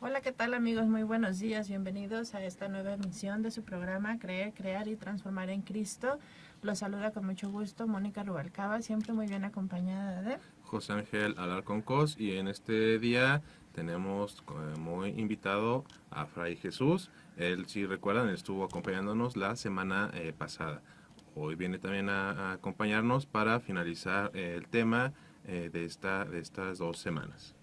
Hola, ¿qué tal amigos? Muy buenos días, bienvenidos a esta nueva emisión de su programa Creer, Crear y Transformar en Cristo. Los saluda con mucho gusto Mónica Rubalcaba, siempre muy bien acompañada de José Ángel Alarcón Cos, y en este día tenemos como invitado a Fray Jesús. Él, si recuerdan, estuvo acompañándonos la semana pasada. Hoy viene también a acompañarnos para finalizar el tema de estas 2 semanas.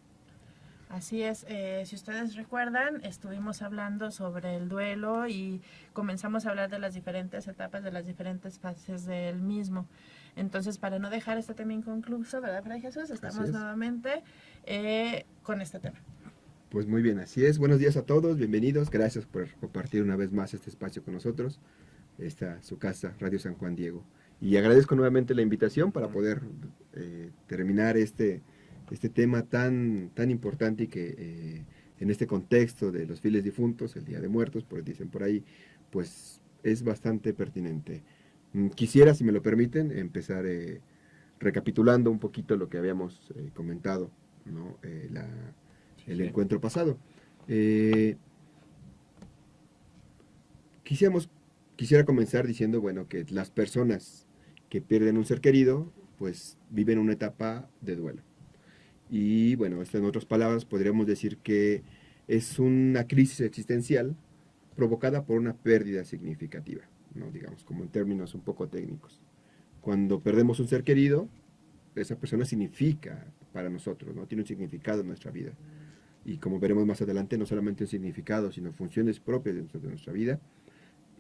Así es, si ustedes recuerdan, estuvimos hablando sobre el duelo y comenzamos a hablar de las diferentes etapas, de las diferentes fases del mismo. Entonces, para no dejar este tema inconcluso, ¿verdad, Fray Jesús? Así Estamos es. nuevamente con este tema. Pues muy bien, así es. Buenos días a todos, bienvenidos. Gracias por compartir una vez más este espacio con nosotros. Esta su casa, Radio San Juan Diego. Y agradezco nuevamente la invitación para poder terminar este tema tan importante y que en este contexto de los fieles difuntos, el Día de Muertos, pues dicen por ahí, pues es bastante pertinente. Quisiera, si me lo permiten, empezar recapitulando un poquito lo que habíamos comentado, ¿no? El Sí. encuentro pasado. Eh, quisiéramos, quisiera comenzar diciendo, bueno, que las personas que pierden un ser querido, pues viven una etapa de duelo. Y bueno, esto en otras palabras podríamos decir que es una crisis existencial provocada por una pérdida significativa, ¿no? Digamos, como en términos un poco técnicos. Cuando perdemos un ser querido, esa persona significa para nosotros, ¿no? Tiene un significado en nuestra vida. Y como veremos más adelante, no solamente un significado, sino funciones propias de nuestra vida.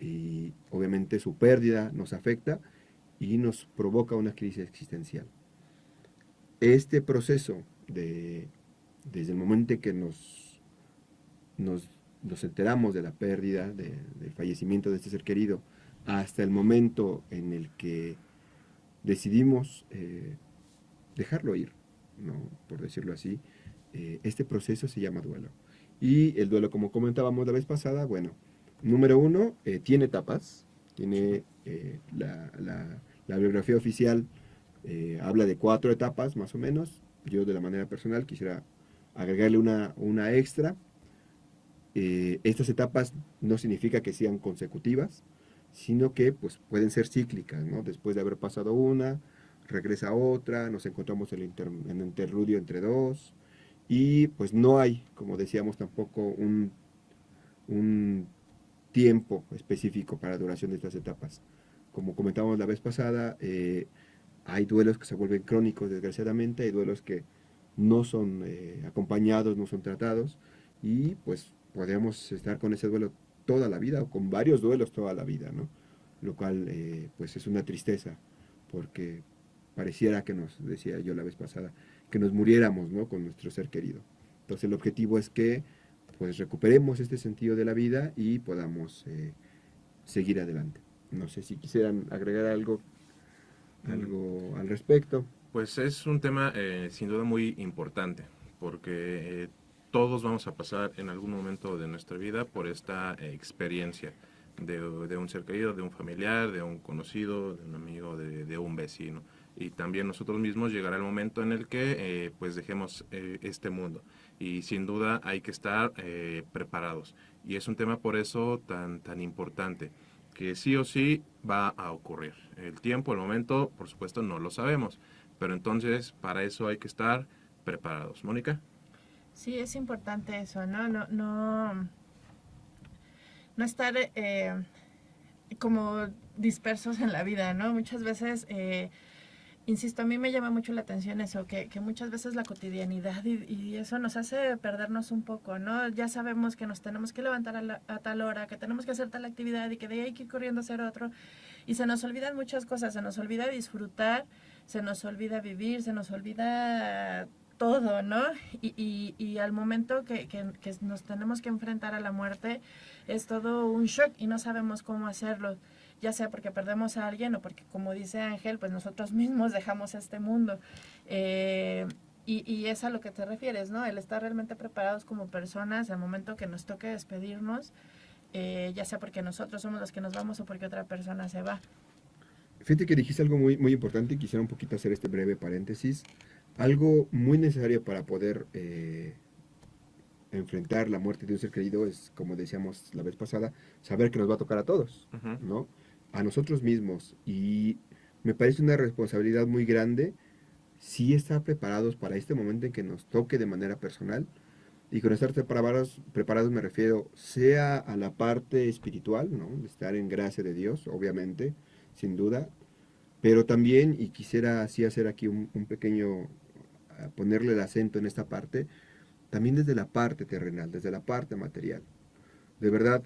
Y obviamente su pérdida nos afecta y nos provoca una crisis existencial. Este proceso desde el momento en que nos enteramos de la pérdida, del fallecimiento de este ser querido, hasta el momento en el que decidimos dejarlo ir, ¿no? Por decirlo así, este proceso se llama duelo. Y el duelo, como comentábamos la vez pasada, bueno, número uno, tiene etapas, tiene la biografía oficial, habla de 4 etapas más o menos. Yo de la manera personal quisiera agregarle una extra. Estas etapas no significa que sean consecutivas, sino que pues, pueden ser cíclicas, ¿no? Después de haber pasado una, regresa otra, nos encontramos en el interludio entre dos, y pues no hay, como decíamos, tampoco un tiempo específico para la duración de estas etapas. Como comentábamos la vez pasada, hay duelos que se vuelven crónicos, desgraciadamente, hay duelos que no son acompañados, no son tratados, y pues podríamos estar con ese duelo toda la vida o con varios duelos toda la vida, ¿no? Lo cual pues es una tristeza, porque pareciera que nos, decía yo la vez pasada, que nos muriéramos, ¿no? Con nuestro ser querido. Entonces el objetivo es que pues recuperemos este sentido de la vida y podamos seguir adelante. No sé si quisieran agregar Mm, algo al respecto. Pues es un tema sin duda muy importante, porque todos vamos a pasar en algún momento de nuestra vida por esta experiencia de un ser querido, de un familiar, de un conocido, de un amigo, de un vecino. Y también nosotros mismos llegará el momento en el que pues dejemos este mundo. Y sin duda hay que estar preparados. Y es un tema por eso tan importante, que sí o sí va a ocurrir. El tiempo, el momento, por supuesto, no lo sabemos. Pero entonces, para eso hay que estar preparados. Mónica. Sí, es importante eso, ¿no? No estar como dispersos en la vida, ¿no? Muchas veces, insisto, a mí me llama mucho la atención eso, que muchas veces la cotidianidad y eso nos hace perdernos un poco, ¿no? Ya sabemos que nos tenemos que levantar a tal hora, que tenemos que hacer tal actividad y que de ahí hay que ir corriendo a hacer otro. Y se nos olvidan muchas cosas, se nos olvida disfrutar, se nos olvida vivir, se nos olvida todo, ¿no? Y al momento que nos tenemos que enfrentar a la muerte, es todo un shock y no sabemos cómo hacerlo, ya sea porque perdemos a alguien o porque, como dice Ángel, pues nosotros mismos dejamos este mundo. Y es a lo que te refieres, ¿no? El estar realmente preparados como personas al momento que nos toque despedirnos, ya sea porque nosotros somos los que nos vamos o porque otra persona se va. Fíjate que dijiste algo muy importante y quisiera un poquito hacer este breve paréntesis. Algo muy necesario para poder enfrentar la muerte de un ser querido es, como decíamos la vez pasada, saber que nos va a tocar a todos, Ujú. ¿no? A nosotros mismos. Y me parece una responsabilidad muy grande sí estar preparados para este momento en que nos toque de manera personal. Y con estar preparados me refiero sea a la parte espiritual, ¿no? De estar en gracia de Dios, obviamente, sin duda, pero también, y quisiera así hacer aquí un pequeño, ponerle el acento en esta parte, también desde la parte terrenal, desde la parte material. De verdad,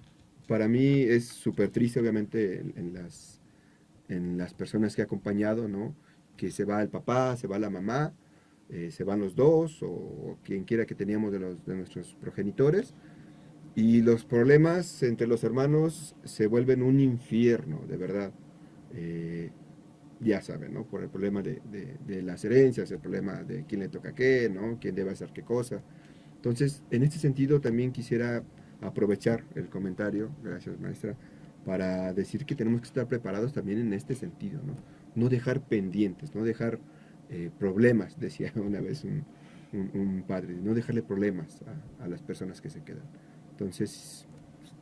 para mí es súper triste, obviamente, en las personas que he acompañado, ¿no? Que se va el papá, se va la mamá, se van los dos, o quien quiera que teníamos de nuestros progenitores, y los problemas entre los hermanos se vuelven un infierno, de verdad. Eh, ya saben, ¿no? Por el problema de las herencias, el problema de quién le toca qué, ¿no? Quién debe hacer qué cosa. Entonces, en este sentido también quisiera aprovechar el comentario, gracias maestra, para decir que tenemos que estar preparados también en este sentido, ¿no? No dejar pendientes, no dejar problemas, decía una vez un padre, no dejarle problemas a las personas que se quedan. Entonces,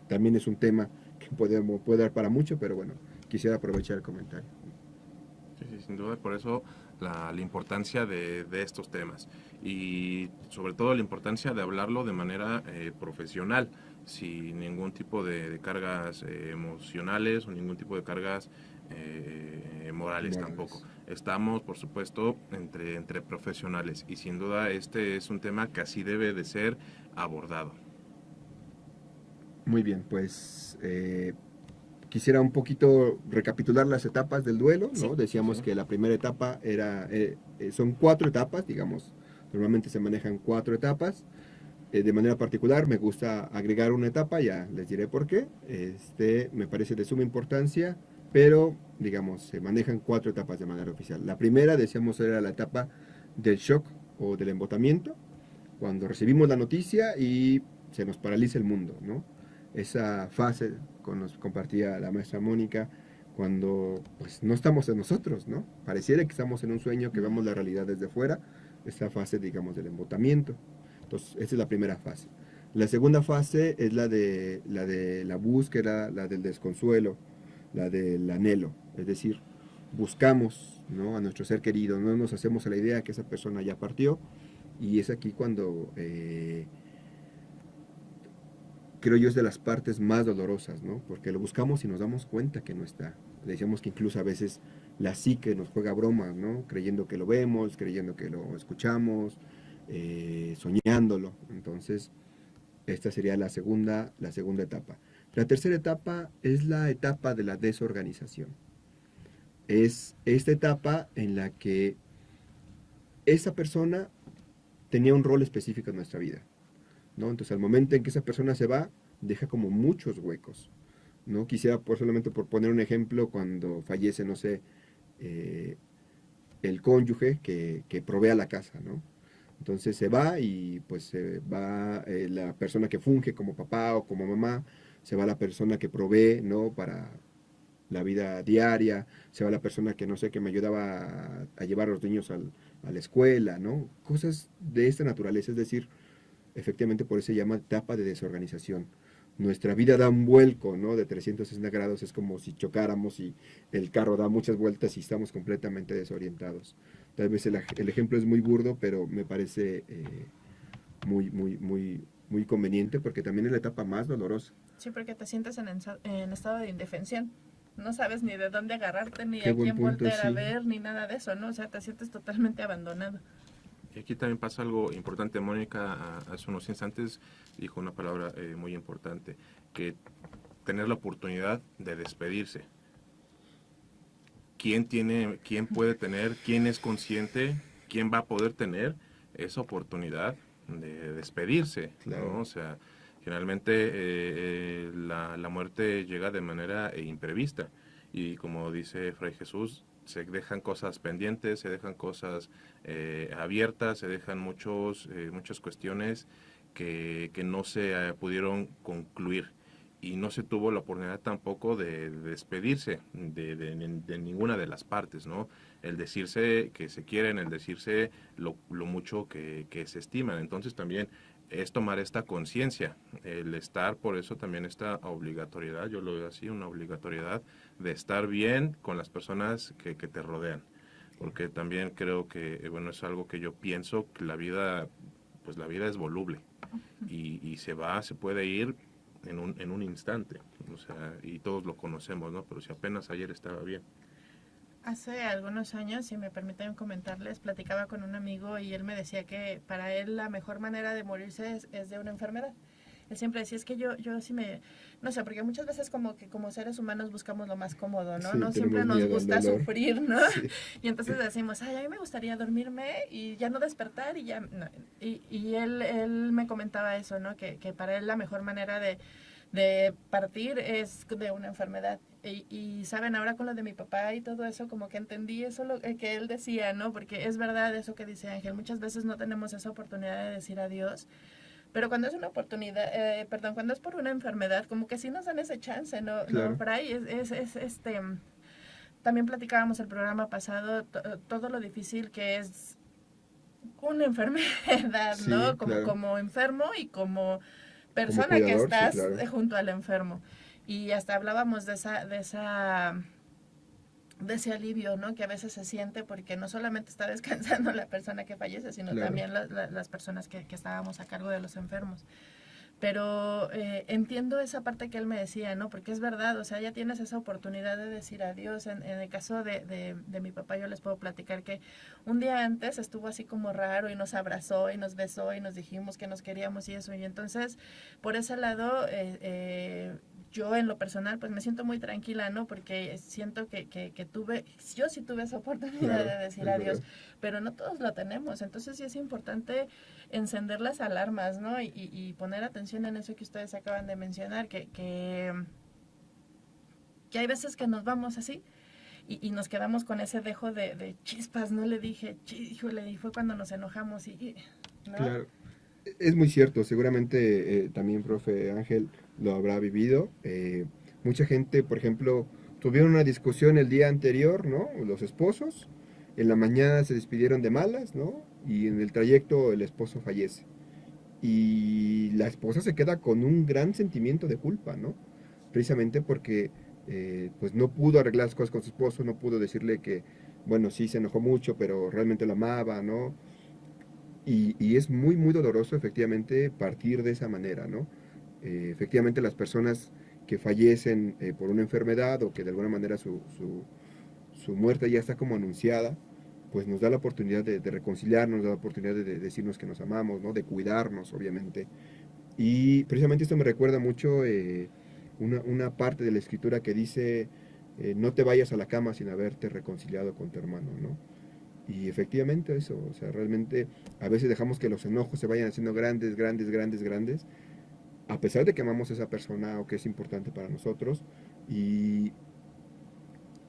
también es un tema que puede dar para mucho, pero bueno, quisiera aprovechar el comentario. Sí, sí, sin duda, por eso la importancia de estos temas y sobre todo la importancia de hablarlo de manera profesional, sin ningún tipo de cargas emocionales o ningún tipo de cargas morales tampoco. Morales. Estamos, por supuesto, entre profesionales y sin duda este es un tema que así debe de ser abordado. Muy bien, pues quisiera un poquito recapitular las etapas del duelo, ¿no? Sí. Sí, Decíamos sí. que la primera etapa son 4 etapas, digamos, normalmente se manejan 4 etapas. De manera particular me gusta agregar una etapa, ya les diré por qué. Me parece de suma importancia, pero digamos, se manejan 4 etapas de manera oficial. La primera, decíamos, era la etapa del shock o del embotamiento, cuando recibimos la noticia y se nos paraliza el mundo, ¿no? Esa fase nos compartía la maestra Mónica, cuando pues no estamos en nosotros, ¿no? Pareciera que estamos en un sueño, que vemos la realidad desde fuera, esta fase, digamos, del embotamiento. Entonces, esa es la primera fase. La segunda fase es la de la búsqueda, la del desconsuelo, la del anhelo, es decir, buscamos, ¿no? A nuestro ser querido, no nos hacemos a la idea que esa persona ya partió, y es aquí cuando creo yo es de las partes más dolorosas, ¿no? Porque lo buscamos y nos damos cuenta que no está. Decíamos que incluso a veces la psique nos juega bromas, ¿no? Creyendo que lo vemos, creyendo que lo escuchamos, soñándolo. Entonces, esta sería la segunda etapa. La tercera etapa es la etapa de la desorganización. Es esta etapa en la que esa persona tenía un rol específico en nuestra vida, ¿no? Entonces, al momento en que esa persona se va, deja como muchos huecos, ¿no? Quisiera, solamente por poner un ejemplo, cuando fallece, no sé, eh, el cónyuge que provea la casa, ¿no? Entonces se va y pues se va la persona que funge como papá o como mamá, se va la persona que provee, ¿no? Para la vida diaria, se va la persona que no sé, que me ayudaba a llevar a los niños a la escuela, ¿no? Cosas de esta naturaleza, es decir, efectivamente por eso se llama etapa de desorganización. Nuestra vida da un vuelco, ¿no? De 360 grados, es como si chocáramos y el carro da muchas vueltas y estamos completamente desorientados. Tal vez el ejemplo es muy burdo, pero me parece muy, muy, muy, muy conveniente porque también es la etapa más dolorosa. Sí, porque te sientes en estado de indefensión. No sabes ni de dónde agarrarte, ni Qué a buen quién punto, voltear a sí. ver, ni nada de eso, ¿no? O sea, te sientes totalmente abandonado. Y aquí también pasa algo importante. Mónica hace unos instantes dijo una palabra muy importante, que tener la oportunidad de despedirse. ¿Quién puede tener, quién es consciente, quién va a poder tener esa oportunidad de despedirse? Claro. ¿No? O sea, generalmente la muerte llega de manera imprevista y como dice Fray Jesús, se dejan cosas pendientes, se dejan cosas abiertas, se dejan muchas cuestiones que no se pudieron concluir y no se tuvo la oportunidad tampoco de despedirse de ninguna de las partes, ¿no? El decirse que se quieren, el decirse lo mucho que se estiman. Entonces también es tomar esta conciencia, el estar, por eso también esta obligatoriedad, yo lo veo así, una obligatoriedad de estar bien con las personas que te rodean, porque también creo que, bueno, es algo que yo pienso, que la vida, pues la vida es voluble, y se puede ir en un instante, o sea, y todos lo conocemos, ¿no? Pero si apenas ayer estaba bien. Hace algunos años, si me permiten comentarles, platicaba con un amigo y él me decía que para él la mejor manera de morirse es de una enfermedad. Él siempre decía, es que yo sí me, no sé, porque muchas veces como que como seres humanos buscamos lo más cómodo, ¿no? Sí, No siempre tenemos nos miedo al gusta dolor. sufrir, ¿no? Sí, Y entonces decimos, ay, a mí me gustaría dormirme y ya no despertar y ya, no. Y él me comentaba eso, ¿no? Que para él la mejor manera de partir es de una enfermedad. Y saben, ahora con lo de mi papá y todo eso, como que entendí eso lo que él decía, ¿no? Porque es verdad eso que dice Ángel, muchas veces no tenemos esa oportunidad de decir adiós, pero cuando es una oportunidad, perdón, cuando es por una enfermedad, como que sí nos dan ese chance, ¿no? No, claro. Fray, también platicábamos el programa pasado, todo lo difícil que es una enfermedad, Sí, ¿no? claro. Como enfermo y como Como persona que cuidador, sí, estás claro. junto al enfermo. Y hasta hablábamos de ese alivio, ¿no? Que a veces se siente porque no solamente está descansando la persona que fallece, sino Claro. también las personas que estábamos a cargo de los enfermos. Pero entiendo esa parte que él me decía, ¿no? Porque es verdad, o sea, ya tienes esa oportunidad de decir adiós. En el caso de mi papá, yo les puedo platicar que un día antes estuvo así como raro y nos abrazó y nos besó y nos dijimos que nos queríamos y eso. Y entonces, por ese lado, yo en lo personal, pues me siento muy tranquila, ¿no? Porque siento que yo sí tuve esa oportunidad Claro, de decir es adiós, verdad. pero no todos lo tenemos. Entonces sí es importante encender las alarmas, ¿no? Y poner atención en eso que ustedes acaban de mencionar, que hay veces que nos vamos así y nos quedamos con ese dejo de chispas, no le dije, híjole, y fue cuando nos enojamos ¿no? Claro. Es muy cierto, seguramente también, profe Ángel, lo habrá vivido. Mucha gente, por ejemplo, tuvieron una discusión el día anterior, ¿no? Los esposos, en la mañana se despidieron de malas, ¿no? Y en el trayecto el esposo fallece. Y la esposa se queda con un gran sentimiento de culpa, ¿no? Precisamente porque pues no pudo arreglar las cosas con su esposo, no pudo decirle que, bueno, sí se enojó mucho, pero realmente lo amaba, ¿no? Y es muy, muy doloroso efectivamente partir de esa manera, ¿no? Efectivamente las personas que fallecen por una enfermedad o que de alguna manera su muerte ya está como anunciada, pues nos da la oportunidad de reconciliarnos, nos da la oportunidad de decirnos que nos amamos, ¿no? De cuidarnos, obviamente. Y precisamente esto me recuerda mucho una parte de la escritura que dice, no te vayas a la cama sin haberte reconciliado con tu hermano, ¿no? Y efectivamente eso, o sea, realmente a veces dejamos que los enojos se vayan haciendo grandes, grandes, grandes, grandes, a pesar de que amamos a esa persona o que es importante para nosotros, y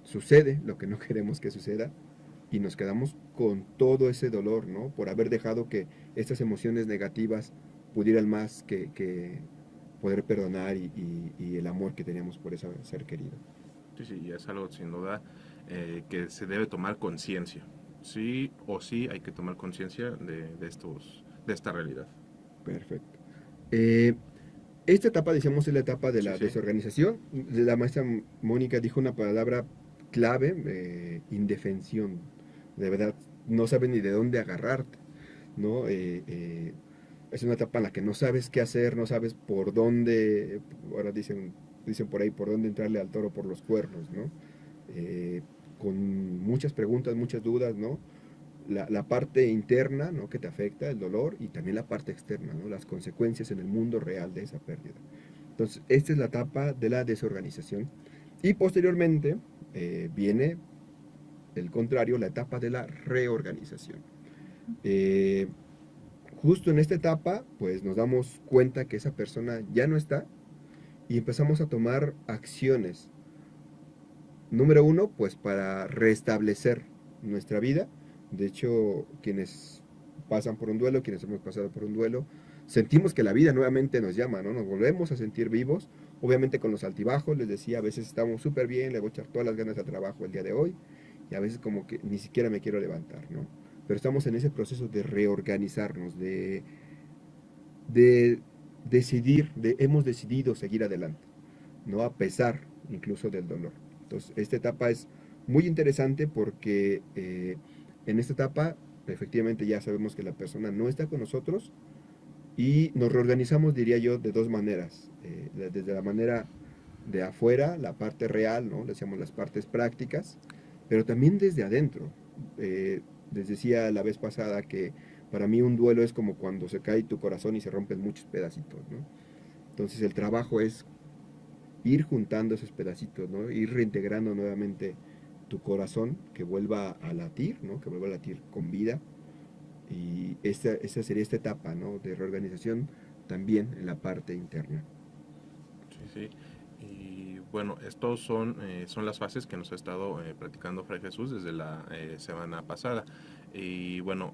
sucede lo que no queremos que suceda, y nos quedamos con todo ese dolor, ¿no? Por haber dejado que estas emociones negativas pudieran más que poder perdonar y el amor que teníamos por ese ser querido. Sí, sí, y es algo sin duda que se debe tomar conciencia. Sí o sí hay que tomar conciencia de esta realidad. Perfecto. Eh, Esta etapa, decíamos, es la etapa de Sí, la sí. desorganización. La maestra Mónica dijo una palabra clave, indefensión. De verdad, no sabes ni de dónde agarrarte, ¿no? Es una etapa en la que no sabes qué hacer, no sabes por dónde, ahora dicen por ahí, por dónde entrarle al toro por los cuernos, ¿no? Eh, con muchas preguntas, muchas dudas, ¿no? La parte interna, ¿no? Que te afecta, el dolor, y también la parte externa, ¿no? Las consecuencias en el mundo real de esa pérdida. Entonces, esta es la etapa de la desorganización. Y posteriormente viene el contrario, la etapa de la reorganización. Eh, Justo en esta etapa, pues nos damos cuenta que esa persona ya no está y empezamos a tomar acciones. Número uno, pues para restablecer nuestra vida. De hecho, quienes pasan por un duelo, quienes hemos pasado por un duelo, sentimos que la vida nuevamente nos llama, ¿no? Nos volvemos a sentir vivos, obviamente con los altibajos, les decía, a veces estamos súper bien, le voy a echar todas las ganas al trabajo el día de hoy, y a veces como que ni siquiera me quiero levantar, ¿no? Pero estamos en ese proceso de reorganizarnos, de de decidir, hemos decidido seguir adelante, ¿no? A pesar incluso del dolor. Entonces, esta etapa es muy interesante porque en esta etapa efectivamente ya sabemos que la persona no está con nosotros y nos reorganizamos, diría yo, de dos maneras. Desde la manera de afuera, la parte real, ¿no? Le decíamos las partes prácticas, pero también desde adentro. Les decía la vez pasada que para mí un duelo es como cuando se cae tu corazón y se rompen muchos pedacitos, ¿no? Entonces el trabajo es ir juntando esos pedacitos, ¿no? Ir reintegrando nuevamente tu corazón, que vuelva a latir, ¿no? Que vuelva a latir con vida. Y esa sería esta etapa, ¿no? De reorganización también en la parte interna. Sí, sí. Y bueno, estos son las fases que nos ha estado platicando Fray Jesús desde la semana pasada. Y bueno,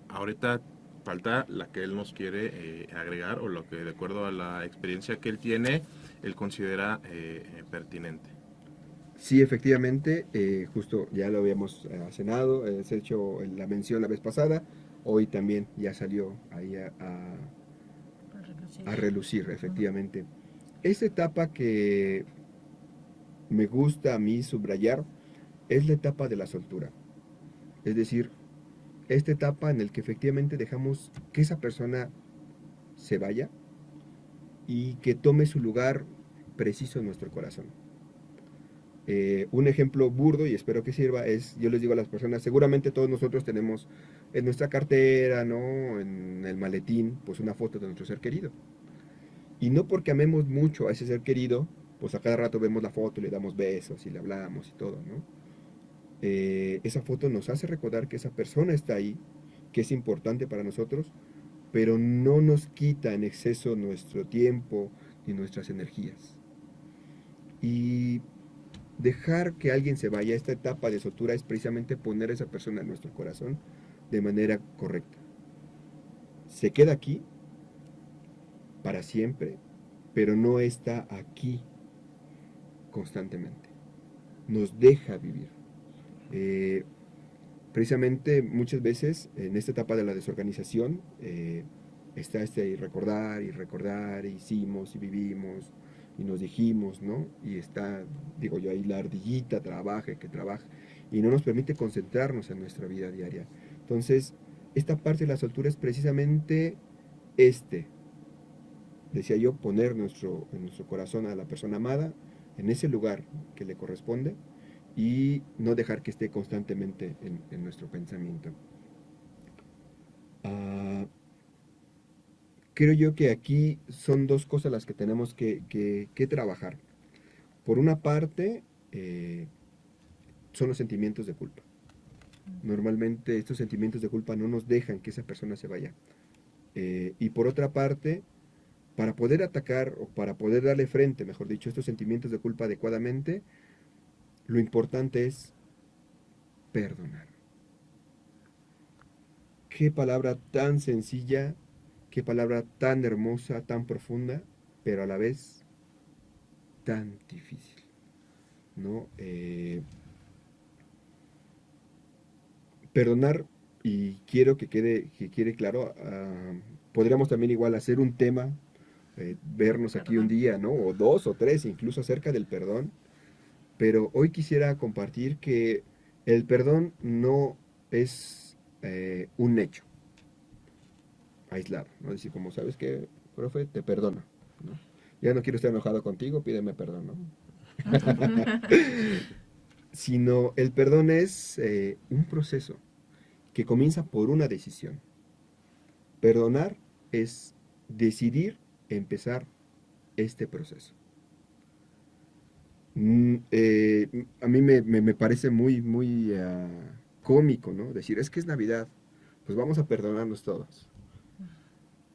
ahorita falta la que él nos quiere agregar o lo que de acuerdo a la experiencia que él tiene, él considera pertinente. Sí, efectivamente, justo ya lo habíamos cenado, se ha hecho la mención la vez pasada, hoy también ya salió ahí a relucir, efectivamente. Esta etapa que me gusta a mí subrayar es la etapa de la soltura. Es decir, esta etapa en la que efectivamente dejamos que esa persona se vaya y que tome su lugar preciso en nuestro corazón. Un ejemplo burdo, y espero que sirva, es, yo les digo a las personas, seguramente todos nosotros tenemos en nuestra cartera, ¿no? En el maletín, pues una foto de nuestro ser querido. Y no porque amemos mucho a ese ser querido, pues a cada rato vemos la foto y le damos besos y le hablamos y todo, ¿no? Esa foto nos hace recordar que esa persona está ahí, que es importante para nosotros, pero no nos quita en exceso nuestro tiempo ni nuestras energías. Y dejar que alguien se vaya, esta etapa de soltura es precisamente poner a esa persona en nuestro corazón de manera correcta. Se queda aquí para siempre, pero no está aquí constantemente. Nos deja vivir. Precisamente muchas veces en esta etapa de la desorganización está recordar y recordar, hicimos y vivimos y nos dijimos, ¿no? Y está, digo yo, ahí la ardillita trabaja, que trabaja, y no nos permite concentrarnos en nuestra vida diaria. Entonces, esta parte de la soltura es precisamente decía yo, poner en nuestro corazón a la persona amada en ese lugar que le corresponde y no dejar que esté constantemente en nuestro pensamiento. Creo yo que aquí son dos cosas las que tenemos que trabajar. Por una parte, son los sentimientos de culpa. Normalmente estos sentimientos de culpa no nos dejan que esa persona se vaya. Y por otra parte, para poder atacar o para poder darle frente, mejor dicho, a estos sentimientos de culpa adecuadamente, lo importante es perdonar. Qué palabra tan sencilla, qué palabra tan hermosa, tan profunda, pero a la vez tan difícil, ¿no? Perdonar, y quiero que quede claro, podríamos también igual hacer un tema, vernos aquí un día, ¿no? O dos o tres, incluso acerca del perdón, pero hoy quisiera compartir que el perdón no es un hecho aislado, ¿no? Es decir, como sabes que, profe, te perdono, ¿no? Ya no quiero estar enojado contigo, pídeme perdón, ¿no? Sino el perdón es un proceso que comienza por una decisión. Perdonar es decidir empezar este proceso. A mí me parece muy cómico, ¿no? Decir, es que es Navidad, pues vamos a perdonarnos todos.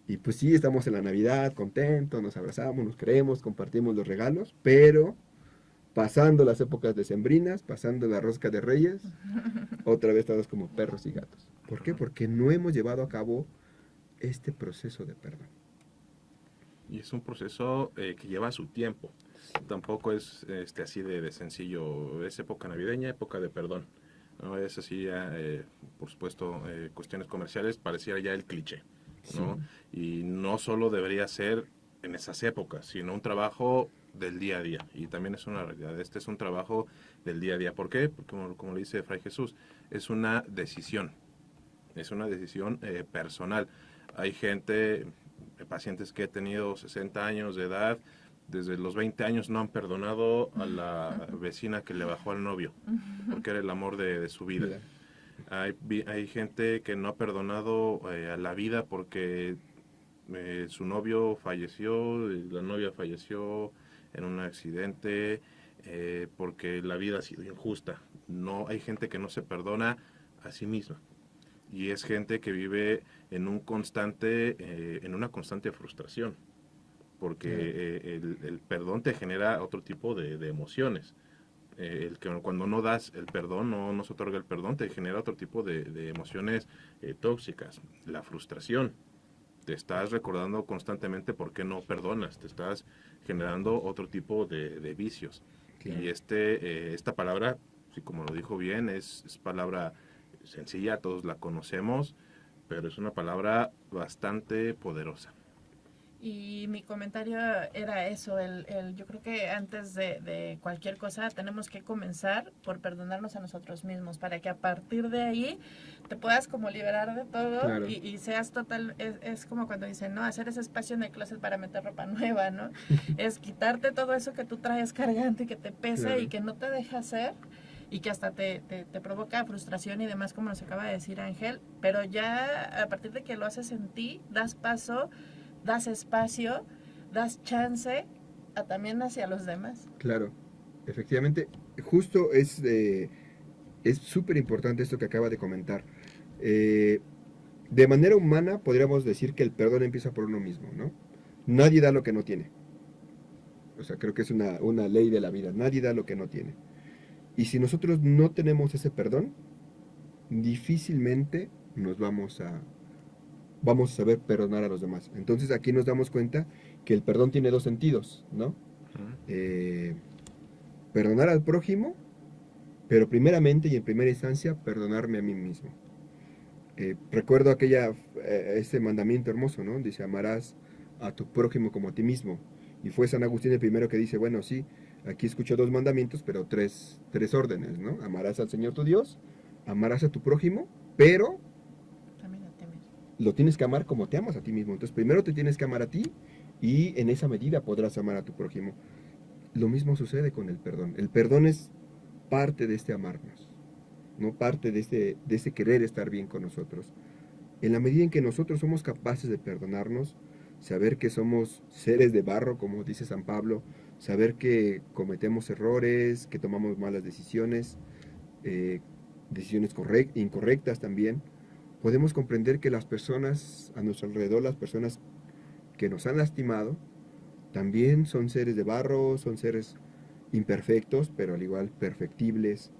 Y pues sí, estamos en la Navidad, contentos, nos abrazamos, nos queremos, compartimos los regalos, pero pasando las épocas decembrinas, pasando la rosca de Reyes, otra vez todos como perros y gatos. ¿Por qué? Porque no hemos llevado a cabo este proceso de perdón. Y es un proceso que lleva su tiempo. Tampoco es así de sencillo. Es época navideña, época de perdón. No es así, ya, por supuesto, cuestiones comerciales, pareciera ya el cliché. ¿no? Y no solo debería ser en esas épocas, sino un trabajo del día a día. Y también es una realidad. Este es un trabajo del día a día. ¿Por qué? Porque como le dice Fray Jesús, es una decisión. Es una decisión personal. Hay gente, pacientes que he tenido 60 años de edad, desde los 20 años no han perdonado a la vecina que le bajó al novio, porque era el amor de su vida. Hay gente que no ha perdonado a la vida porque su novio falleció, la novia falleció en un accidente, porque la vida ha sido injusta. No, hay gente que no se perdona a sí misma. Y es gente que vive en en una constante frustración, porque el perdón te genera otro tipo de emociones. Cuando no das el perdón, no se otorga el perdón, te genera otro tipo de emociones tóxicas. La frustración, te estás recordando constantemente por qué no perdonas, te estás generando otro tipo de vicios. Claro. Y esta palabra, sí, como lo dijo bien, es palabra sencilla, todos la conocemos, pero es una palabra bastante poderosa. Y mi comentario era eso, yo creo que antes de cualquier cosa tenemos que comenzar por perdonarnos a nosotros mismos, para que a partir de ahí te puedas como liberar de todo. Claro. y seas total, es como cuando dicen, ¿no? Hacer ese espacio en el closet para meter ropa nueva, ¿no? Es quitarte todo eso que tú traes cargante, que te pesa, claro, y que no te deja hacer, y que hasta te provoca frustración y demás, como nos acaba de decir Ángel, pero ya a partir de que lo haces en ti, das paso, das espacio, das chance también hacia los demás. Claro, efectivamente, justo es súper importante esto que acaba de comentar. De manera humana podríamos decir que el perdón empieza por uno mismo, ¿no? Nadie da lo que no tiene. O sea, creo que es una ley de la vida, nadie da lo que no tiene. Y si nosotros no tenemos ese perdón, difícilmente nos vamos a saber perdonar a los demás. Entonces aquí nos damos cuenta que el perdón tiene dos sentidos, ¿no? Perdonar al prójimo, pero primeramente y en primera instancia perdonarme a mí mismo. Recuerdo ese mandamiento hermoso, ¿no? Dice, amarás a tu prójimo como a ti mismo. Y fue San Agustín el primero que dice, bueno, sí, aquí escucho 2 mandamientos, pero tres órdenes, ¿no? Amarás al Señor tu Dios, amarás a tu prójimo, pero lo tienes que amar como te amas a ti mismo. Entonces primero te tienes que amar a ti y en esa medida podrás amar a tu prójimo. Lo mismo sucede con el perdón. El perdón es parte de este amarnos, no parte de ese querer estar bien con nosotros. En la medida en que nosotros somos capaces de perdonarnos, saber que somos seres de barro, como dice San Pablo, saber que cometemos errores, que tomamos malas decisiones, decisiones incorrectas también, podemos comprender que las personas a nuestro alrededor, las personas que nos han lastimado, también son seres de barro, son seres imperfectos, pero al igual perfectibles,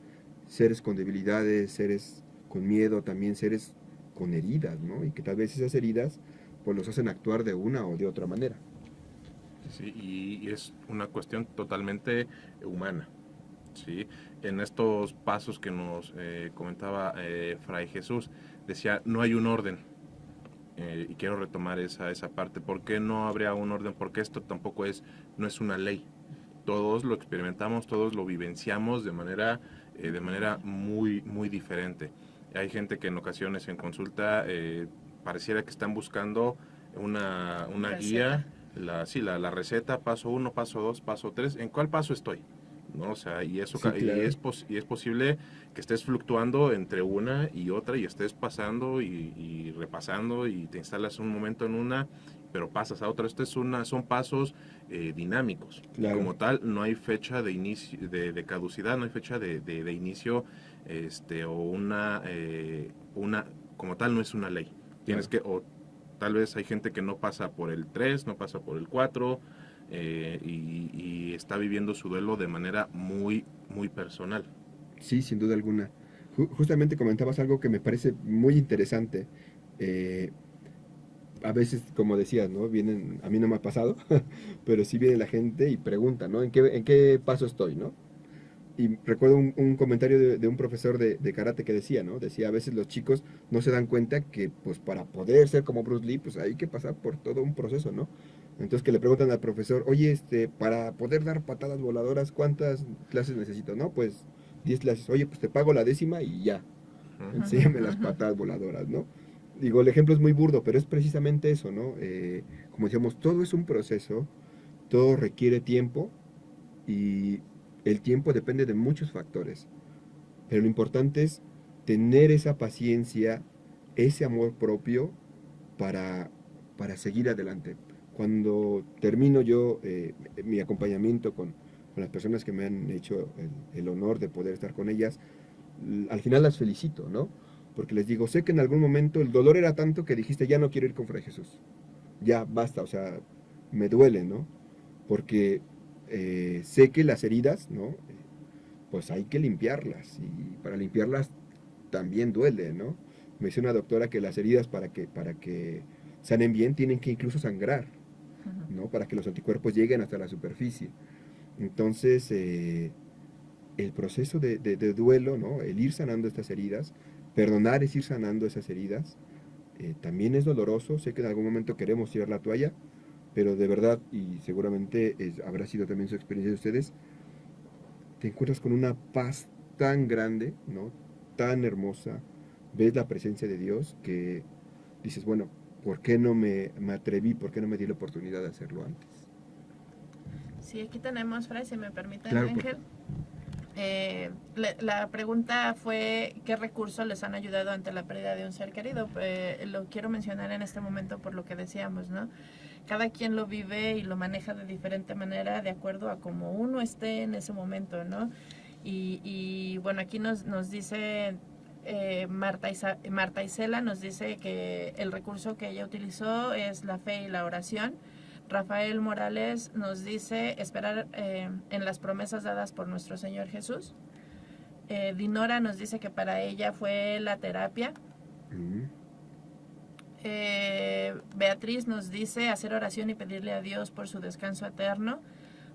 seres con debilidades, seres con miedo, también seres con heridas, ¿no? Y que tal vez esas heridas pues los hacen actuar de una o de otra manera. Sí, y es una cuestión totalmente humana. ¿Sí? En estos pasos que nos comentaba Fray Jesús, decía, no hay un orden. Y quiero retomar esa parte. ¿Por qué no habría un orden? Porque esto tampoco no es una ley. Todos lo experimentamos, todos lo vivenciamos de manera muy, muy diferente. Hay gente que en ocasiones en consulta pareciera que están buscando una guía, la receta, paso 1, paso 2, paso 3. ¿En cuál paso estoy? ¿No? O sea, y claro. y es posible que estés fluctuando entre una y otra y estés pasando y repasando y te instalas un momento en una, pero pasas a otra. Son pasos dinámicos. Claro. Y como tal, no hay fecha de inicio, de caducidad, no hay fecha de inicio, o una, como tal, no es una ley. Tienes que, o tal vez hay gente que no pasa por el 3, no pasa por el 4, y está viviendo su duelo de manera muy, muy personal. Sí, sin duda alguna. Justamente comentabas algo que me parece muy interesante. A veces, como decías, ¿no? Vienen, a mí no me ha pasado, pero sí viene la gente y pregunta, ¿no? ¿En qué paso estoy, no? Y recuerdo un comentario de un profesor de karate que decía, ¿no? Decía, a veces los chicos no se dan cuenta que, pues, para poder ser como Bruce Lee, pues hay que pasar por todo un proceso, ¿no? Entonces que le preguntan al profesor, oye, para poder dar patadas voladoras, ¿cuántas clases necesito? No, pues 10 clases. Oye, pues te pago la 10ª y ya. Enséñame las patadas voladoras, ¿no? Digo, el ejemplo es muy burdo, pero es precisamente eso, ¿no? Como decíamos, todo es un proceso, todo requiere tiempo y el tiempo depende de muchos factores. Pero lo importante es tener esa paciencia, ese amor propio para, para seguir adelante. Cuando termino yo mi acompañamiento con las personas que me han hecho el honor de poder estar con ellas, al final las felicito, ¿no? Porque les digo, sé que en algún momento el dolor era tanto que dijiste, ya no quiero ir con Fray Jesús. Ya basta, o sea, me duele, ¿no? Porque sé que las heridas, ¿no? Pues hay que limpiarlas y para limpiarlas también duele, ¿no? Me dice una doctora que las heridas para que sanen bien tienen que incluso sangrar, ¿no? Para que los anticuerpos lleguen hasta la superficie. Entonces, el proceso de duelo, ¿no? El ir sanando estas heridas, perdonar es ir sanando esas heridas, también es doloroso. Sé que en algún momento queremos tirar la toalla, pero de verdad, y seguramente habrá sido también su experiencia de ustedes, te encuentras con una paz tan grande, ¿no? Tan hermosa, ves la presencia de Dios que dices, bueno, ¿por qué no me atreví? ¿Por qué no me di la oportunidad de hacerlo antes? Sí, aquí tenemos, Fray, si me permiten, Claro, Ángel. La pregunta fue ¿qué recursos les han ayudado ante la pérdida de un ser querido? Lo quiero mencionar en este momento por lo que decíamos, ¿no? Cada quien lo vive y lo maneja de diferente manera de acuerdo a cómo uno esté en ese momento, ¿no? Y bueno, aquí nos dice Marta Isela, nos dice que el recurso que ella utilizó es la fe y la oración. Rafael Morales nos dice esperar en las promesas dadas por nuestro Señor Jesús. Dinora nos dice que para ella fue la terapia. Beatriz nos dice hacer oración y pedirle a Dios por su descanso eterno.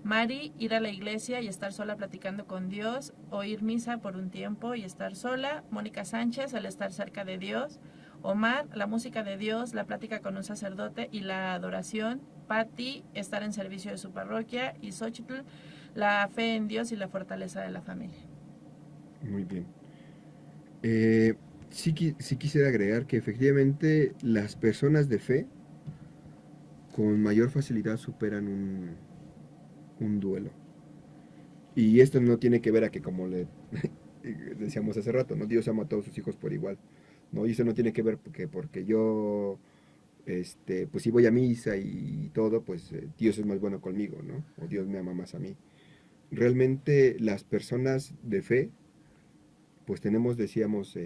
Mari, ir a la iglesia y estar sola platicando con Dios, oír misa por un tiempo y estar sola. Mónica Sánchez, el estar cerca de Dios. Omar, la música de Dios, la plática con un sacerdote y la adoración. Patti, estar en servicio de su parroquia. Y Xochitl, la fe en Dios y la fortaleza de la familia. Muy bien. Sí quisiera agregar que efectivamente las personas de fe con mayor facilidad superan un duelo. Y esto no tiene que ver a que, como le decíamos hace rato, ¿no? Dios ama a todos sus hijos por igual, ¿no? Y eso no tiene que ver porque yo, pues si voy a misa y todo, pues Dios es más bueno conmigo, ¿no? O Dios me ama más a mí. Realmente las personas de fe, pues tenemos, decíamos,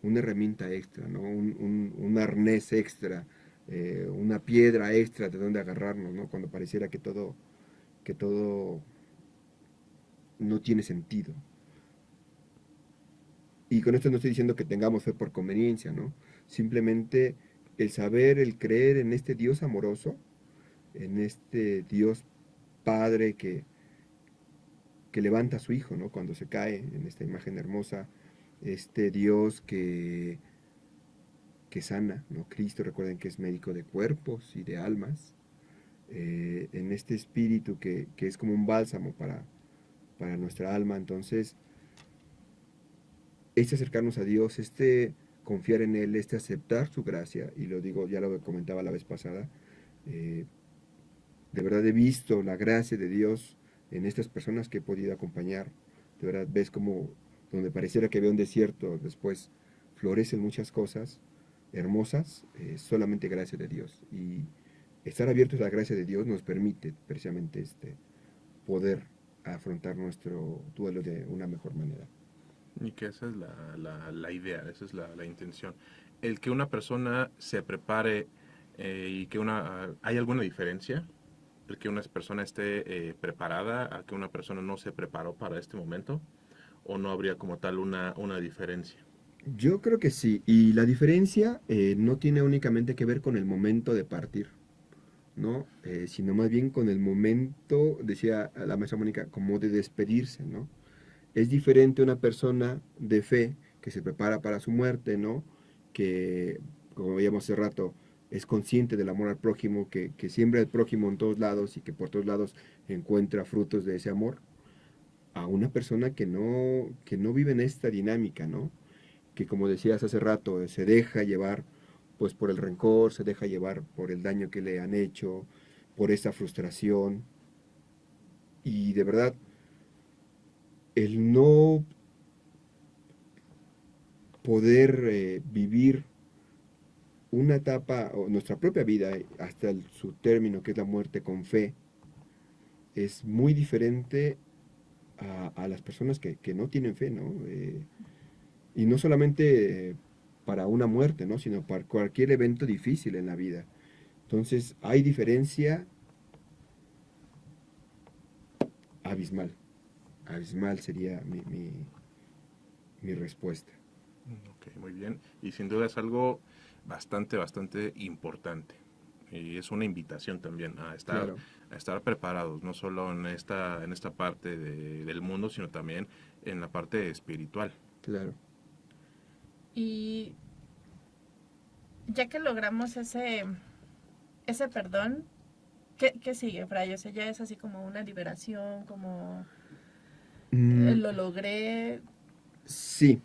una herramienta extra, ¿no? Un arnés extra, una piedra extra de donde agarrarnos, ¿no? Cuando pareciera que todo no tiene sentido. Y con esto no estoy diciendo que tengamos fe por conveniencia, ¿no? Simplemente el saber, el creer en este Dios amoroso, en este Dios Padre que levanta a su Hijo, ¿no? Cuando se cae en esta imagen hermosa, este Dios que sana, ¿no? Cristo, recuerden que es médico de cuerpos y de almas, en este espíritu que es como un bálsamo para nuestra alma. Entonces, acercarnos a Dios, confiar en Él, aceptar su gracia, y lo digo, ya lo comentaba la vez pasada, de verdad he visto la gracia de Dios en estas personas que he podido acompañar. De verdad ves como donde pareciera que había un desierto, después florecen muchas cosas hermosas, solamente gracia de Dios. Y estar abiertos a la gracia de Dios nos permite precisamente poder afrontar nuestro duelo de una mejor manera. Y que esa es la idea, esa es la intención. El que una persona se prepare y que ¿hay alguna diferencia? El que una persona esté preparada a que una persona no se preparó para este momento, o no habría como tal una diferencia. Yo creo que sí, y la diferencia no tiene únicamente que ver con el momento de partir, ¿no? Sino más bien con el momento, decía la maestra Mónica, como de despedirse, ¿no? Es diferente una persona de fe que se prepara para su muerte, ¿no? Que, como veíamos hace rato, es consciente del amor al prójimo, que siembra el prójimo en todos lados y que por todos lados encuentra frutos de ese amor, a una persona que no vive en esta dinámica, ¿no? Que como decías hace rato, se deja llevar pues por el rencor, se deja llevar por el daño que le han hecho, por esa frustración. Y de verdad, el no poder vivir una etapa, o nuestra propia vida, hasta su término, que es la muerte con fe, es muy diferente a las personas que no tienen fe, ¿no? Y no solamente para una muerte, ¿no? Sino para cualquier evento difícil en la vida. Entonces, hay diferencia abismal. Abismal sería mi respuesta. Ok, muy bien. Y sin duda es algo bastante importante. Y es una invitación también Claro, a estar preparados, no solo en esta parte del mundo, sino también en la parte espiritual. claro. Y ya que logramos ese perdón, ¿qué sigue, Fray? O sea, ya es así como una liberación, como Mm, lo logré. sí.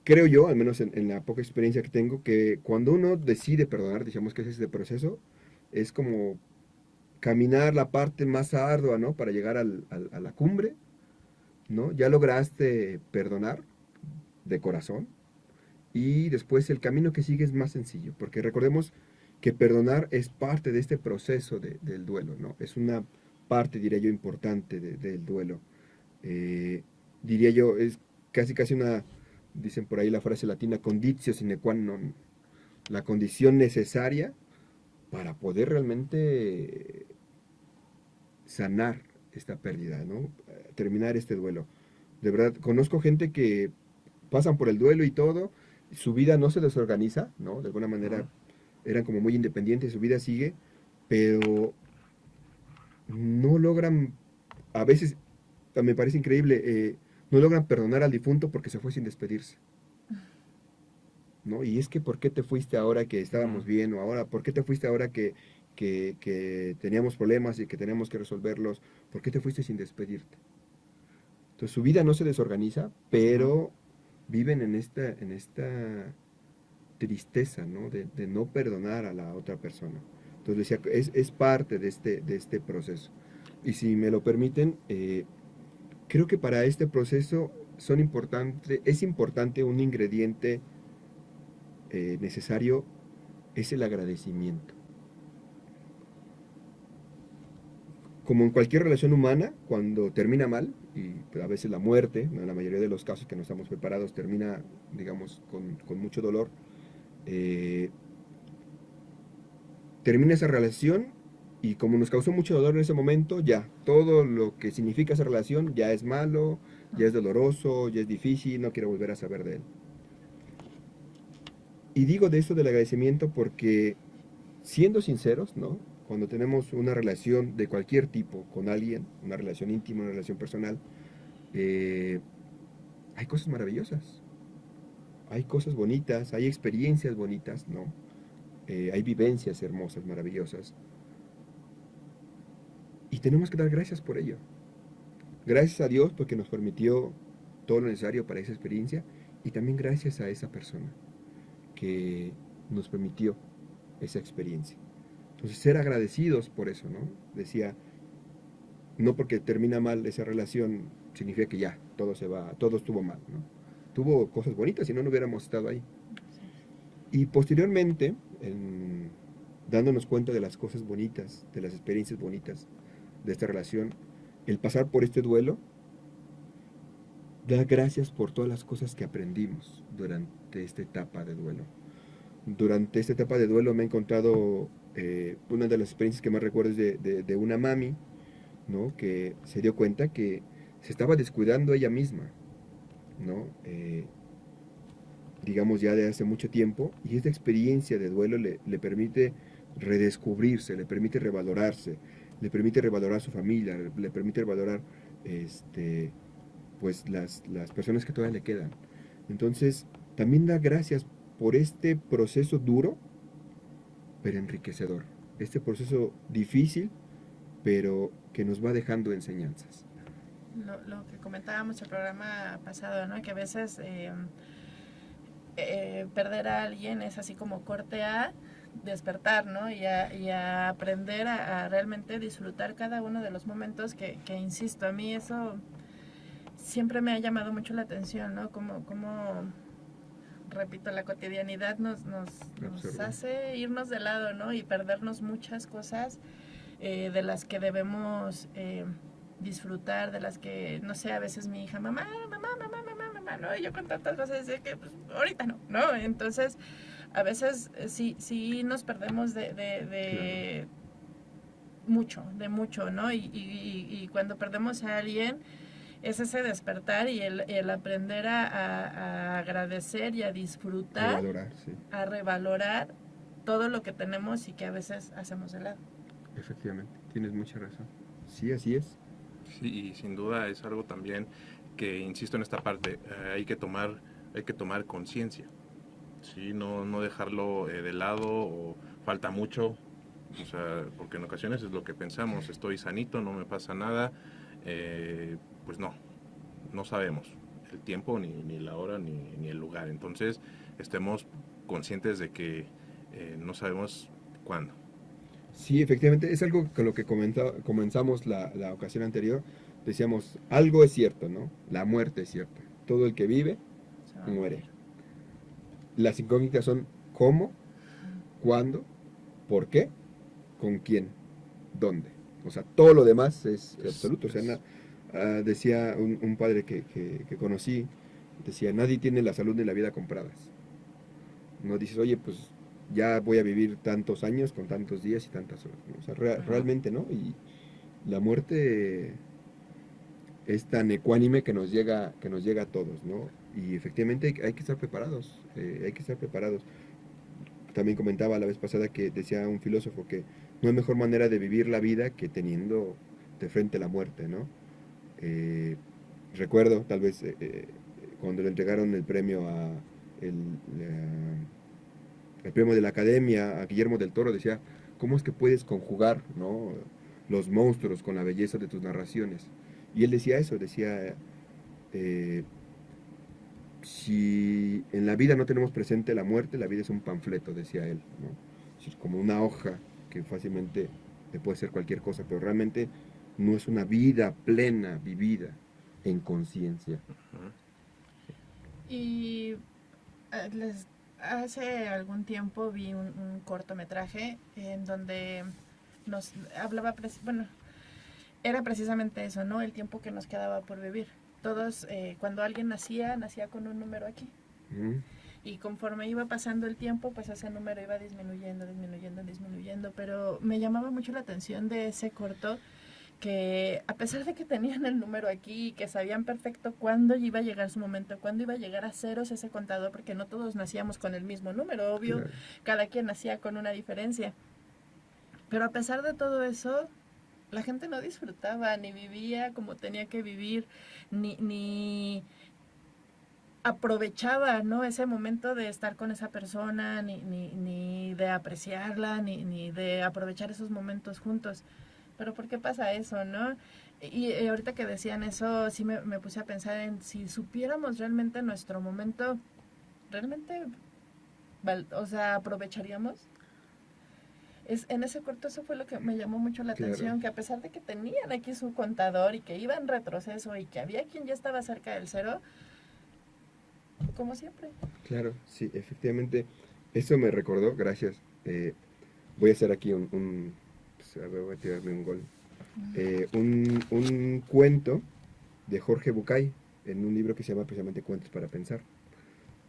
Creo yo, al menos en la poca experiencia que tengo, que cuando uno decide perdonar, digamos que es este proceso, es como caminar la parte más ardua, ¿no? Para llegar a la cumbre, ¿no? Ya lograste perdonar de corazón y después el camino que sigue es más sencillo, porque recordemos que perdonar es parte de este proceso del duelo, ¿no? Es una parte, diría yo, importante del duelo. Eh, Diría yo, es casi una, dicen por ahí la frase latina, conditio sine qua non, la condición necesaria para poder realmente sanar esta pérdida, ¿no? Terminar este duelo. De verdad, conozco gente que pasan por el duelo y todo, su vida no se desorganiza, ¿no? De alguna Ujú. manera eran como muy independientes, su vida sigue, pero no logran, a veces me parece increíble, no logran perdonar al difunto porque se fue sin despedirse, ¿no? Y es que, ¿por qué te fuiste ahora que estábamos Ujú. bien? O ahora, ¿por qué te fuiste ahora que teníamos problemas y que teníamos que resolverlos? ¿Por qué te fuiste sin despedirte? Entonces su vida no se desorganiza, Ujú. pero viven en esta tristeza, ¿no? De no perdonar a la otra persona. Entonces decía, es parte de este proceso. Y si me lo permiten, creo que para este proceso es importante un ingrediente necesario, es el agradecimiento. Como en cualquier relación humana, cuando termina mal, y a veces la muerte, ¿no? En la mayoría de los casos que no estamos preparados, termina, digamos, con mucho dolor, eh, termina esa relación y como nos causó mucho dolor en ese momento, ya, todo lo que significa esa relación ya es malo, ya es doloroso, ya es difícil, no quiero volver a saber de él. Y digo de esto del agradecimiento porque, siendo sinceros, ¿no? Cuando tenemos una relación de cualquier tipo con alguien, una relación íntima, una relación personal, eh, hay cosas maravillosas, hay cosas bonitas, hay experiencias bonitas, ¿no? Hay vivencias hermosas, maravillosas. Y tenemos que dar gracias por ello. Gracias a Dios porque nos permitió todo lo necesario para esa experiencia y también gracias a esa persona que nos permitió esa experiencia. Entonces, ser agradecidos por eso, ¿no? Decía, no porque termina mal esa relación significa que ya, todo se va, todo estuvo mal, ¿no? Tuvo cosas bonitas, si no, no hubiéramos estado ahí. Y posteriormente, dándonos cuenta de las cosas bonitas, de las experiencias bonitas de esta relación, el pasar por este duelo, da gracias por todas las cosas que aprendimos durante esta etapa de duelo. Durante esta etapa de duelo me he encontrado, una de las experiencias que más recuerdo es de una mami, ¿no? Que se dio cuenta que se estaba descuidando ella misma, ¿no? Digamos ya de hace mucho tiempo, y esta experiencia de duelo le permite redescubrirse, le permite revalorarse, le permite revalorar su familia, le permite revalorar pues las personas que todavía le quedan. Entonces, también da gracias por este proceso duro, pero enriquecedor. Este proceso difícil, pero que nos va dejando enseñanzas. Lo que comentábamos el programa pasado, ¿no? Que a veces perder a alguien es así como corte a despertar, ¿no? Y a aprender a realmente disfrutar cada uno de los momentos que insisto, a mí eso siempre me ha llamado mucho la atención, ¿no? Como repito, la cotidianidad nos hace irnos de lado, ¿no? Y perdernos muchas cosas de las que debemos disfrutar, de las que, no sé, a veces mi hija, mamá, ¿no? Y yo con tantas cosas de que, pues, ahorita no. Entonces, a veces sí nos perdemos de mucho, ¿no? Y cuando perdemos a alguien, es ese despertar y el aprender a agradecer y a disfrutar, Revalorar, sí. a revalorar todo lo que tenemos y que a veces hacemos de lado. Efectivamente, tienes mucha razón. Sí, así es. Sí, y sin duda es algo también que, insisto en esta parte, hay que tomar conciencia, ¿sí? No dejarlo de lado o falta mucho, o sea, porque en ocasiones es lo que pensamos, estoy sanito, no me pasa nada, pues no sabemos el tiempo, ni la hora, ni el lugar, entonces estemos conscientes de que no sabemos cuándo. Sí, efectivamente, es algo con lo que comenzamos la ocasión anterior. Decíamos, algo es cierto, ¿no? La muerte es cierta. Todo el que vive, muere. Las incógnitas son cómo, cuándo, por qué, con quién, dónde. O sea, todo lo demás es absoluto. O sea, decía un padre que conocí, decía, nadie tiene la salud ni la vida compradas. No dices, oye, pues ya voy a vivir tantos años con tantos días y tantas horas, ¿no? O sea, realmente, ¿no? Y la muerte es tan ecuánime que nos llega a todos, ¿no? Y efectivamente hay que estar preparados, hay que estar preparados. También comentaba la vez pasada que decía un filósofo que no hay mejor manera de vivir la vida que teniendo de frente la muerte, ¿no? Recuerdo, tal vez, cuando le entregaron el premio el premio de la Academia a Guillermo del Toro, decía, ¿cómo es que puedes conjugar, ¿no?, los monstruos con la belleza de tus narraciones? Y él decía eso, decía, si en la vida no tenemos presente la muerte, la vida es un panfleto, decía él, ¿no? Es como una hoja que fácilmente le puede ser cualquier cosa, pero realmente no es una vida plena, vivida en conciencia. Y hace algún tiempo vi un cortometraje en donde nos hablaba, era precisamente eso, ¿no? El tiempo que nos quedaba por vivir. Todos, cuando alguien nacía con un número aquí. Y conforme iba pasando el tiempo, pues ese número iba disminuyendo, pero me llamaba mucho la atención de ese corto, que a pesar de que tenían el número aquí, que sabían perfecto cuándo iba a llegar su momento, cuándo iba a llegar a ceros ese contador, porque no todos nacíamos con el mismo número, obvio, claro. Cada quien nacía con una diferencia. Pero a pesar de todo eso, la gente no disfrutaba, ni vivía como tenía que vivir, ni aprovechaba, ¿no?, ese momento de estar con esa persona, ni de apreciarla, ni de aprovechar esos momentos juntos. Pero ¿por qué pasa eso, no? Y ahorita que decían eso, sí me puse a pensar en si supiéramos realmente nuestro momento, ¿realmente, o sea, aprovecharíamos? En ese corto eso fue lo que me llamó mucho la atención, que a pesar de que tenían aquí su contador y que iba en retroceso y que había quien ya estaba cerca del cero, como siempre. Claro, sí, efectivamente. Eso me recordó, gracias. Voy a hacer aquí voy a tirarme un gol. Un cuento de Jorge Bucay en un libro que se llama precisamente Cuentos para Pensar.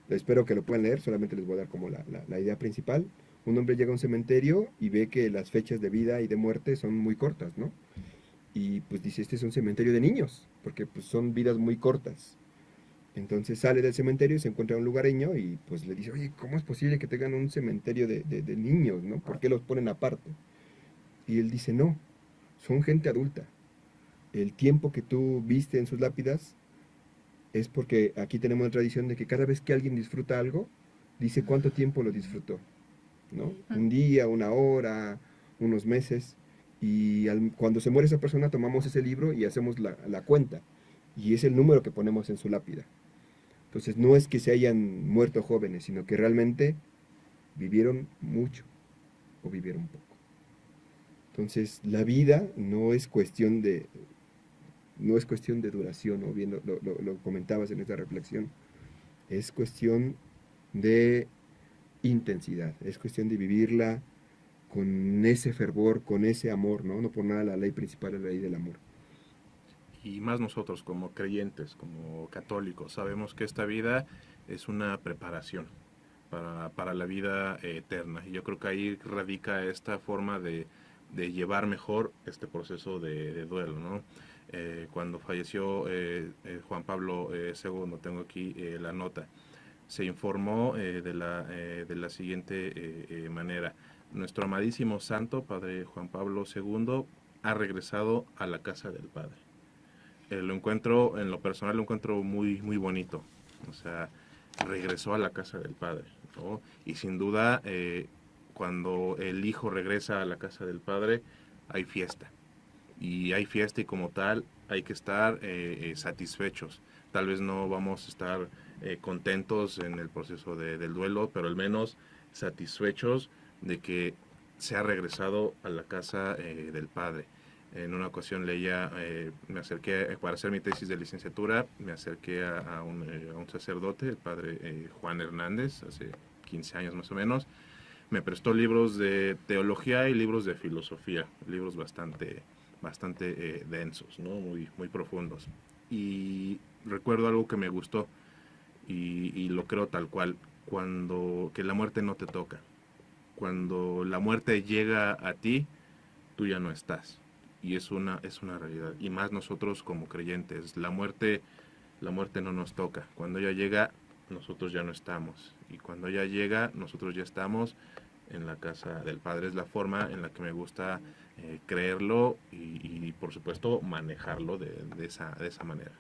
Espero que lo puedan leer, solamente les voy a dar como la idea principal. Un hombre llega a un cementerio y ve que las fechas de vida y de muerte son muy cortas, ¿no? Y pues dice, este es un cementerio de niños, porque pues son vidas muy cortas. Entonces sale del cementerio y se encuentra a un lugareño y pues le dice, oye, ¿cómo es posible que tengan un cementerio de niños, ¿no? ¿Por qué los ponen aparte? Y él dice, no, son gente adulta. El tiempo que tú viste en sus lápidas es porque aquí tenemos la tradición de que cada vez que alguien disfruta algo, dice cuánto tiempo lo disfrutó, ¿no? Un día, una hora, unos meses, y cuando se muere esa persona tomamos ese libro y hacemos la cuenta, y es el número que ponemos en su lápida. Entonces no es que se hayan muerto jóvenes, sino que realmente vivieron mucho o vivieron poco. Entonces la vida no es cuestión de duración, o bien lo comentabas en esta reflexión, es cuestión de intensidad, es cuestión de vivirla con ese fervor, con ese amor, ¿no? No por nada la ley principal es la ley del amor. Y más nosotros como creyentes, como católicos, sabemos que esta vida es una preparación para la vida eterna. Y yo creo que ahí radica esta forma de llevar mejor este proceso de duelo, ¿no? Cuando falleció Juan Pablo II, tengo aquí la nota, se informó de la siguiente manera. Nuestro amadísimo santo, Padre Juan Pablo II, ha regresado a la casa del Padre. Lo encuentro, en lo personal, lo encuentro muy, muy bonito. O sea, regresó a la casa del Padre, ¿no? Y sin duda, cuando el hijo regresa a la casa del Padre, hay fiesta. Y hay fiesta y como tal hay que estar satisfechos. Tal vez no vamos a estar contentos en el proceso del duelo, pero al menos satisfechos de que se ha regresado a la casa del Padre. En una ocasión leía, me acerqué para hacer mi tesis de licenciatura, me acerqué a un sacerdote, el padre Juan Hernández, hace 15 años más o menos. Me prestó libros de teología y libros de filosofía, libros bastante densos, ¿no? Muy, muy profundos. Y recuerdo algo que me gustó y lo creo tal cual, que la muerte no te toca. Cuando la muerte llega a ti, tú ya no estás. Y es una realidad. Y más nosotros como creyentes, la muerte no nos toca. Cuando ella llega, nosotros ya no estamos. Y cuando ella llega, nosotros ya estamos en la casa del Padre. Es la forma en la que me gusta creerlo y por supuesto manejarlo de esa manera.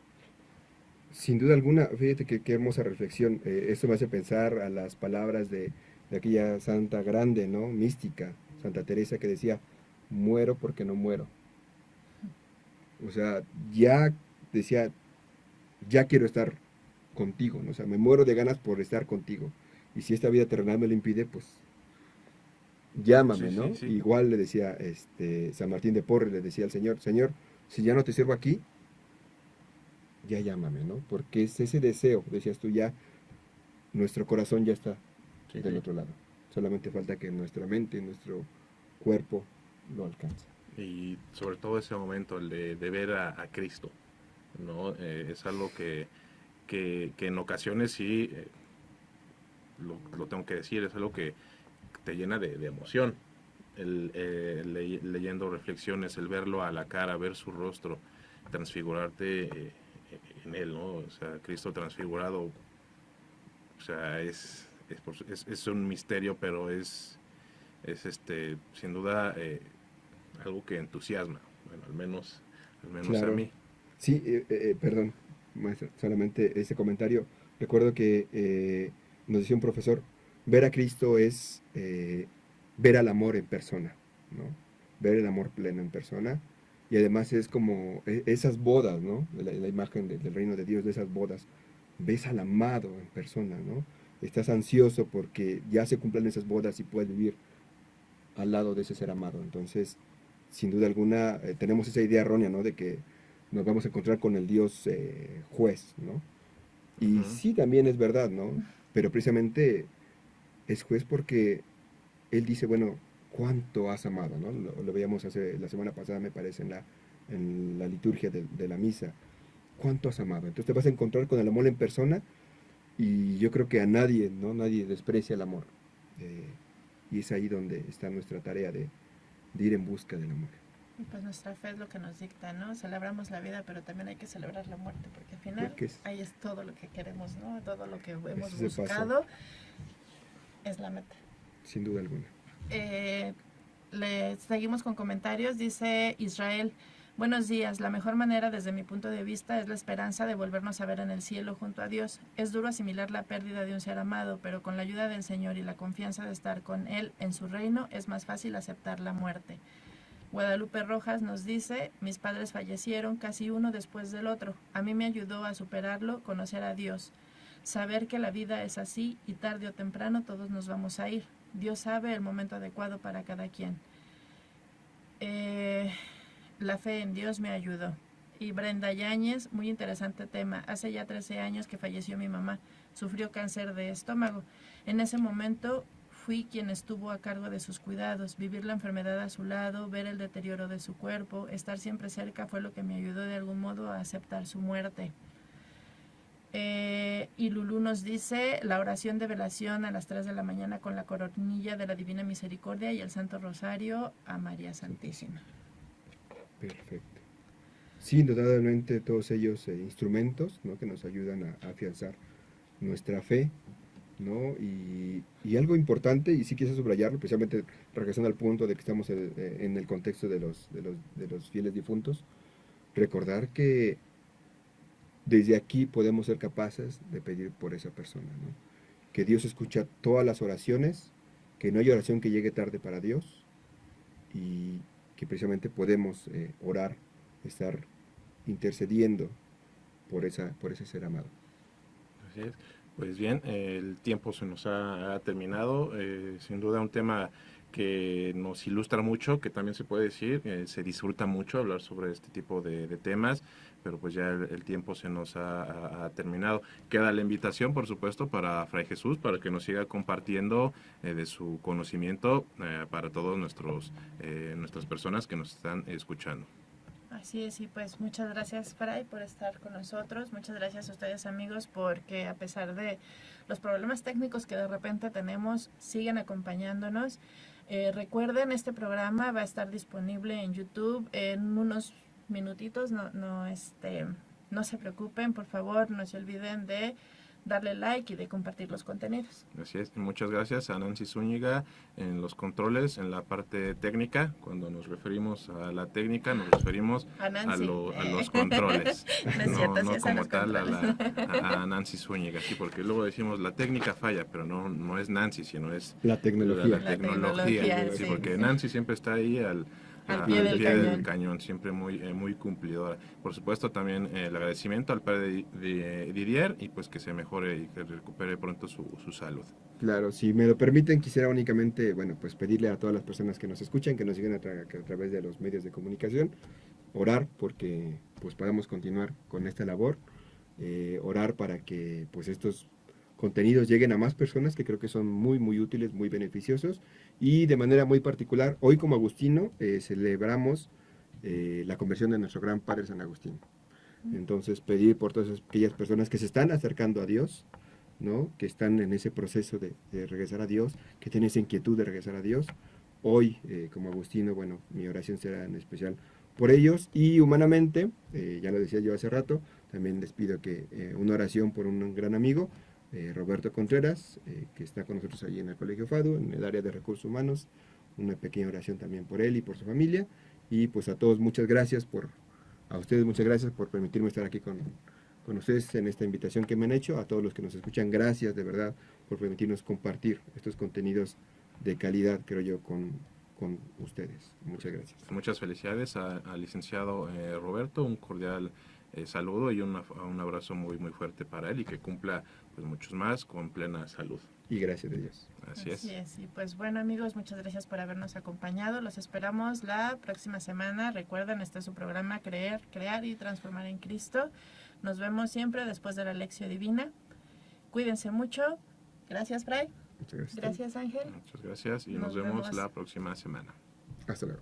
Sin duda alguna, fíjate que qué hermosa reflexión. Esto me hace pensar a las palabras de aquella santa grande, ¿no? Mística, Santa Teresa, que decía, muero porque no muero. O sea, ya decía, ya quiero estar contigo, ¿no? O sea, me muero de ganas por estar contigo. Y si esta vida terrenal me lo impide, pues llámame, Sí, ¿no? sí, sí. Igual le decía San Martín de Porres, le decía al Señor, Señor, si ya no te sirvo aquí, ya llámame, ¿no? Porque es ese deseo, decías tú, ya nuestro corazón ya está Sí, del sí. otro lado. Solamente falta que nuestra mente, nuestro cuerpo lo alcance. Y sobre todo ese momento, el de ver a Cristo, ¿no? Es algo que en ocasiones sí, lo tengo que decir, es algo que te llena de emoción. Leyendo reflexiones, el verlo a la cara, ver su rostro, transfigurarte en él, ¿no? O sea, Cristo transfigurado, o sea, es un misterio, pero es sin duda algo que entusiasma, bueno, al menos a Claro. mí. Sí, perdón, maestro, solamente ese comentario. Recuerdo que nos decía un profesor, ver a Cristo es ver al amor en persona, ¿no? Ver el amor pleno en persona. Y además es como esas bodas, ¿no? La imagen del reino de Dios, de esas bodas. Ves al amado en persona, ¿no? Estás ansioso porque ya se cumplan esas bodas y puedes vivir al lado de ese ser amado. Entonces, sin duda alguna, tenemos esa idea errónea, ¿no? De que nos vamos a encontrar con el Dios juez, ¿no? Y Ujú. sí, también es verdad, ¿no? Pero precisamente es juez porque Él dice, bueno, ¿cuánto has amado, ¿no? Lo veíamos la semana pasada, me parece, en la liturgia de la misa. ¿Cuánto has amado? Entonces te vas a encontrar con el amor en persona y yo creo que a nadie, ¿no? Nadie desprecia el amor. Y es ahí donde está nuestra tarea de ir en busca del amor. Y pues nuestra fe es lo que nos dicta, ¿no? Celebramos la vida, pero también hay que celebrar la muerte, porque al final Porque ahí es todo lo que queremos, ¿no? Todo lo que hemos ese paso, buscado es la meta. sin duda alguna. Eh, Le seguimos con comentarios. Dice Israel: buenos días, la mejor manera desde mi punto de vista es la esperanza de volvernos a ver en el cielo junto a Dios. Es duro asimilar la pérdida de un ser amado, pero con la ayuda del Señor y la confianza de estar con Él en su reino es más fácil aceptar la muerte. Guadalupe Rojas nos dice: mis padres fallecieron casi uno después del otro. A mí me ayudó a superarlo, conocer a Dios, saber que la vida es así y tarde o temprano todos nos vamos a ir. Dios sabe el momento adecuado para cada quien. La fe en Dios me ayudó. Y Brenda Yáñez: muy interesante tema. Hace ya 13 años que falleció mi mamá. Sufrió cáncer de estómago. En ese momento fui quien estuvo a cargo de sus cuidados. Vivir la enfermedad a su lado, ver el deterioro de su cuerpo, estar siempre cerca fue lo que me ayudó de algún modo a aceptar su muerte. Y Lulú nos dice: la oración de velación a las 3 de la mañana con la coronilla de la Divina Misericordia y el Santo Rosario a María Santísima. Perfecto. Sí, indudablemente todos ellos instrumentos, ¿no?, que nos ayudan a afianzar nuestra fe, ¿no? Y algo importante, y sí quise subrayarlo, especialmente regresando al punto de que estamos en el contexto de los fieles difuntos, recordar que desde aquí podemos ser capaces de pedir por esa persona, ¿no? Que Dios escucha todas las oraciones, que no hay oración que llegue tarde para Dios, y que precisamente podemos orar, estar intercediendo por ese ser amado. Así es. Pues bien, el tiempo se nos ha terminado. Sin duda un tema que nos ilustra mucho, que también se puede decir, se disfruta mucho hablar sobre este tipo de temas, pero pues ya el tiempo se nos ha terminado. Queda la invitación, por supuesto, para Fray Jesús, para que nos siga compartiendo de su conocimiento para todos nuestras personas que nos están escuchando. Así es, y pues muchas gracias, Fray, por estar con nosotros. Muchas gracias a ustedes, amigos, porque a pesar de los problemas técnicos que de repente tenemos, siguen acompañándonos. Recuerden, este programa va a estar disponible en YouTube en unos minutitos. No se preocupen, por favor, no se olviden de darle like y de compartir los contenidos. Así es, y muchas gracias a Nancy Zúñiga en los controles, en la parte técnica. Cuando nos referimos a la técnica, nos referimos a los controles, no como tal a Nancy Zúñiga, sí, porque luego decimos la técnica falla, pero no es Nancy, sino es la tecnología. La tecnología, sí, porque Nancy siempre está ahí al pie del cañón, siempre muy cumplidora. Por supuesto, también el agradecimiento al padre de Didier, y pues que se mejore y que recupere pronto su salud. Claro, si me lo permiten, quisiera únicamente, pues pedirle a todas las personas que nos escuchan, que nos siguen a través de los medios de comunicación, orar porque pues podamos continuar con esta labor, orar para que pues estos contenidos lleguen a más personas, que creo que son muy útiles, muy beneficiosos. Y de manera muy particular, hoy como agustino celebramos la conversión de nuestro gran padre San Agustín. Entonces pedir por todas aquellas personas que se están acercando a Dios, ¿no?, que están en ese proceso de regresar a Dios, que tienen esa inquietud de regresar a Dios. Hoy como agustino, mi oración será en especial por ellos. Y humanamente, ya lo decía yo hace rato, también les pido que una oración por un gran amigo, Roberto Contreras, que está con nosotros allí en el Colegio FADU, en el área de recursos humanos. Una pequeña oración también por él y por su familia. Y pues a todos a ustedes muchas gracias por permitirme estar aquí con ustedes en esta invitación que me han hecho. A todos los que nos escuchan, gracias de verdad por permitirnos compartir estos contenidos de calidad, creo yo, con ustedes. Muchas gracias. Muchas felicidades al licenciado Roberto, un cordial saludo y un abrazo muy fuerte para él, y que cumpla pues muchos más con plena salud. Y gracias a Dios. Así es. Y pues bueno, amigos, muchas gracias por habernos acompañado. Los esperamos la próxima semana. Recuerden, este es su programa Crear y Transformar en Cristo. Nos vemos siempre después de la Lección Divina. Cuídense mucho. Gracias, Fray. Muchas gracias. Gracias, Ángel. Muchas gracias y nos vemos la próxima semana. Hasta luego.